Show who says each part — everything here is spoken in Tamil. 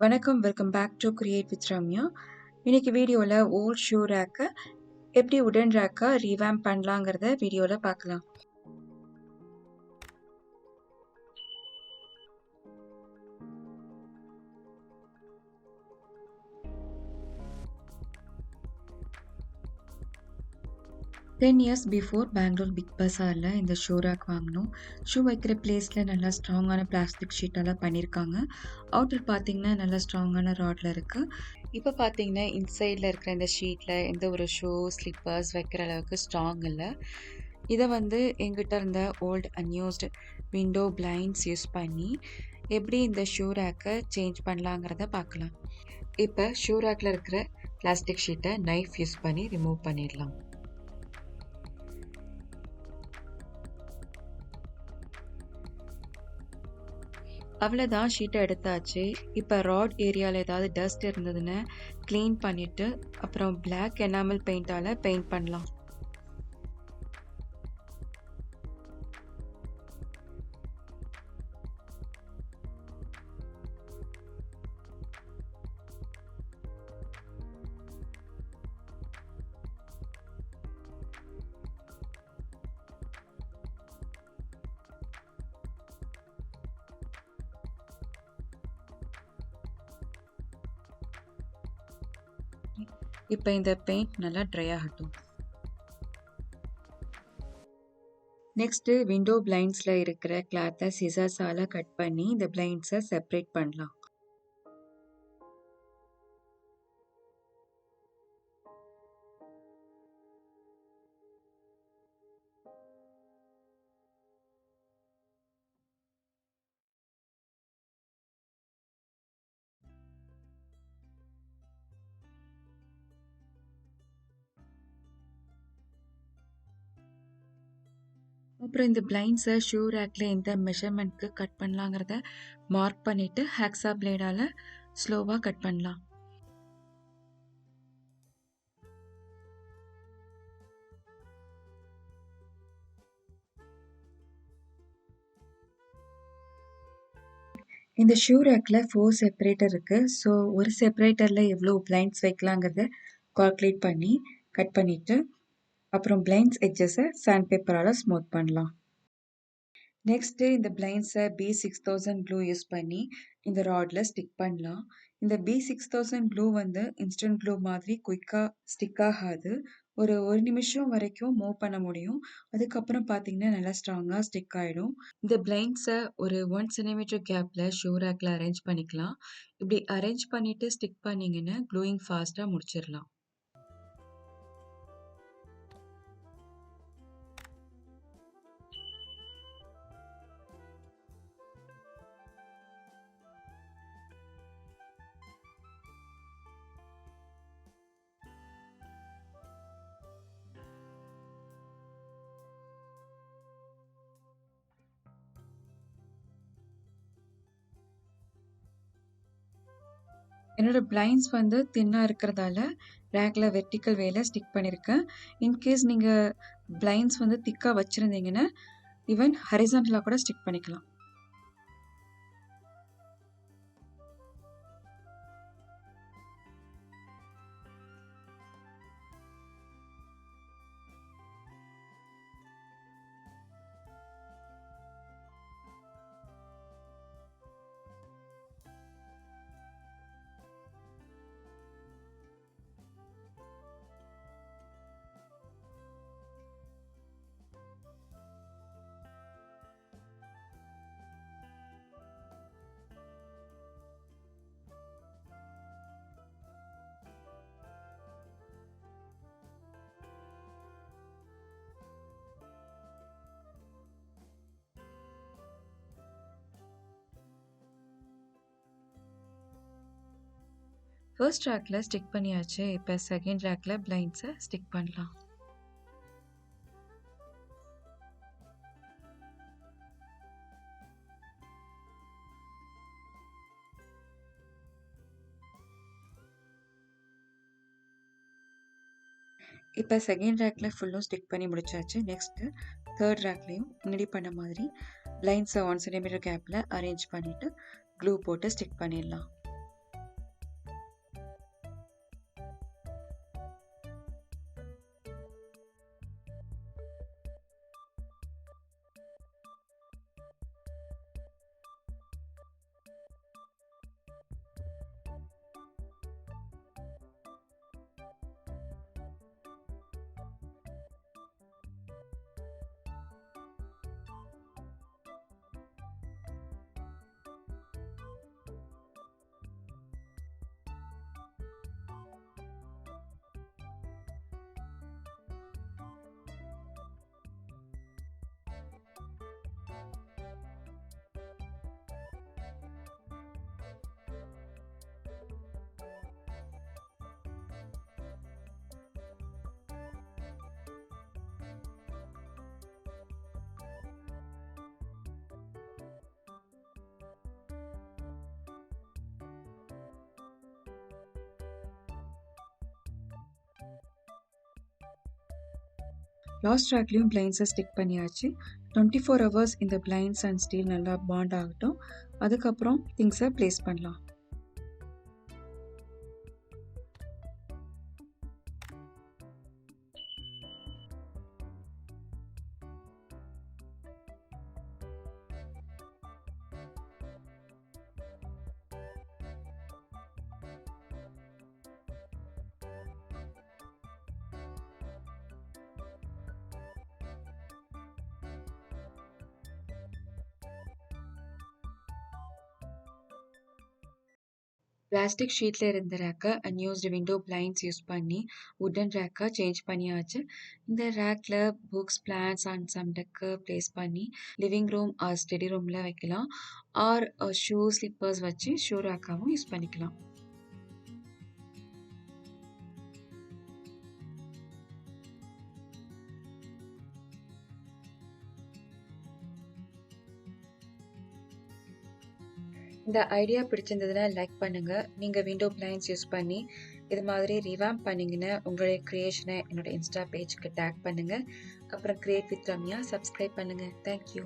Speaker 1: வணக்கம், welcome back to create with Ramya. இன்னைக்கு வீடியோவில் ஓல்ட் ஷூ ரேக்கை எப்படி உடன் ரேக்கை ரீவேம்ப் பண்ணலாங்கிறத வீடியோவில் பார்க்கலாம். Ten years before Bangalore big பஸாரில் இந்த ஷூ ரேக் வாங்கினோம். ஷூ வைக்கிற பிளேஸில் நல்லா ஸ்ட்ராங்கான பிளாஸ்டிக் ஷீட்டெல்லாம் பண்ணியிருக்காங்க. அவுட்டர் பார்த்தீங்கன்னா நல்லா ஸ்ட்ராங்கான ராடில் இருக்குது. இப்போ பார்த்தீங்கன்னா இன்சைடில் இருக்கிற இந்த ஷீட்டில் எந்த ஒரு ஷூ ஸ்லிப்பர்ஸ் வைக்கிற அளவுக்கு ஸ்ட்ராங் இல்லை. இதை எங்கிட்ட இருந்த old unused window blinds use பண்ணி எப்படி இந்த ஷூ ரேக்கை சேஞ்ச் பண்ணலாங்கிறத பார்க்கலாம். இப்போ ஷூ ரேக்கில் இருக்கிற பிளாஸ்டிக் ஷீட்டை நைஃப் யூஸ் பண்ணி ரிமூவ் பண்ணிடலாம். அவ்வளோதான், ஷீட்டை எடுத்தாச்சு. இப்போ ராட் ஏரியாவில் ஏதாவது டஸ்ட் இருந்ததுன்னு க்ளீன் பண்ணிவிட்டு அப்புறம் பிளாக் எனாமல் பெயிண்டால் பெயிண்ட் பண்ணலாம். இப்போ இந்த பெயிண்ட் நல்லா ட்ரை ஆகட்டும். நெக்ஸ்ட்டு விண்டோ பிளைண்ட்ஸில் இருக்கிற கிளாத்தை சிசர்ஸால் கட் பண்ணி இந்த பிளைண்ட்ஸை செப்பரேட் பண்ணலாம். அப்புறம் இந்த பிளைண்ட்ஸை ஷூ ரேக்கில் எந்த மெஷர்மெண்ட்க்கு கட் பண்ணலாங்கிறத மார்க் பண்ணிவிட்டு ஹேக்ஸா பிளேடால் ஸ்லோவாக கட் பண்ணலாம். இந்த ஷூ ரேக்கில் 4 செப்பரேட்டர் இருக்குது. ஸோ ஒரு செப்பரேட்டரில் எவ்வளோ பிளைண்ட்ஸ் வைக்கலாங்கிறத கால்குலேட் பண்ணி கட் பண்ணிவிட்டு அப்புறம் பிளைண்ட்ஸ் எட்ஜஸை சாண்ட் பேப்பரால் ஸ்மூத் பண்ணலாம். நெக்ஸ்ட்டு இந்த பிளைண்ட்ஸை B6000 க்ளூ யூஸ் பண்ணி இந்த ராடில் ஸ்டிக் பண்ணலாம். இந்த B6000 க்ளூ இன்ஸ்டன்ட் க்ளூ மாதிரி குயிக்காக ஸ்டிக் ஆகாது. ஒரு நிமிஷம் வரைக்கும் மூவ் பண்ண முடியும். அதுக்கப்புறம் பார்த்தீங்கன்னா நல்லா ஸ்ட்ராங்காக ஸ்டிக் ஆகிடும். இந்த பிளைண்ட்ஸை ஒரு 1 சென்டிமீட்டர் கேப்பில் ஷூ ரேக்கில் அரேஞ்ச் பண்ணிக்கலாம். இப்படி அரேஞ்ச் பண்ணிவிட்டு ஸ்டிக் பண்ணிங்கன்னா க்ளூயிங் ஃபாஸ்ட்டாக முடிச்சிடலாம். என்னோட பிளைண்ட்ஸ் தின்னாக இருக்கிறதால ரேக்கில் வெர்டிக்கல் வேல ஸ்டிக் பண்ணியிருக்கேன். இன்கேஸ் நீங்கள் பிளைண்ட்ஸ் திக்காக வச்சுருந்தீங்கன்னா ஈவன் ஹரிசாண்டலாக கூட ஸ்டிக் பண்ணிக்கலாம். ஃபர்ஸ்ட் ரேக்கில் ஸ்டிக் பண்ணியாச்சு. இப்போ செகண்ட் ரேக்கில் பிளைண்ட்ஸை ஸ்டிக் பண்ணலாம். இப்போ செகண்ட் ரேக்கில் ஃபுல்லும் ஸ்டிக் பண்ணி முடிச்சாச்சு. நெக்ஸ்ட்டு தேர்ட் ரேக்லேயும் முன்னாடி பண்ண மாதிரி பிளைண்ட்ஸை 1 சென்டிமீட்டர் கேப்பில் அரேஞ்ச் பண்ணிவிட்டு க்ளூ போட்டு ஸ்டிக் பண்ணிடலாம். லாஸ்ட் ரேக்லேயும் பிளைண்ட்ஸை ஸ்டிக் பண்ணியாச்சு. 24 ஹவர்ஸ் இந்த பிளைண்ட்ஸ் அண்ட் ஸ்டீல் நல்லா பாண்ட் ஆகட்டும். அதுக்கப்புறம் திங்ஸை ப்ளேஸ் பண்ணலாம். பிளாஸ்டிக் ஷீட்டில் இருந்த ரேக்கை அன்யூஸ்டு விண்டோ பிளைண்ட்ஸ் யூஸ் பண்ணி வுட்டன் ரேக்கை சேஞ்ச் பண்ணியாச்சு. இந்த ரேக்கில் books, plans and some deck place பண்ணி லிவிங் ரூம் ஆர் ஸ்டடி ரூமில் வைக்கலாம். ஆர் ஷூ, ஸ்லிப்பர்ஸ் வச்சு ஷூ ரேக்காகவும் யூஸ் பண்ணிக்கலாம். இந்த ஐடியா பிடிச்சிருந்ததுன்னா லைக் பண்ணுங்க. நீங்க விண்டோ பிளைண்ட்ஸ் யூஸ் பண்ணி இது மாதிரி ரிவாம்ப் பண்ணீங்கன்னா உங்களுடைய கிரியேஷனை என்னோட இன்ஸ்டா பேஜ்க்கு டேக் பண்ணுங்க. அப்புறம் கிரியேட் வித் ரம்யா சப்ஸ்கிரைப் பண்ணுங்க. தேங்க்யூ.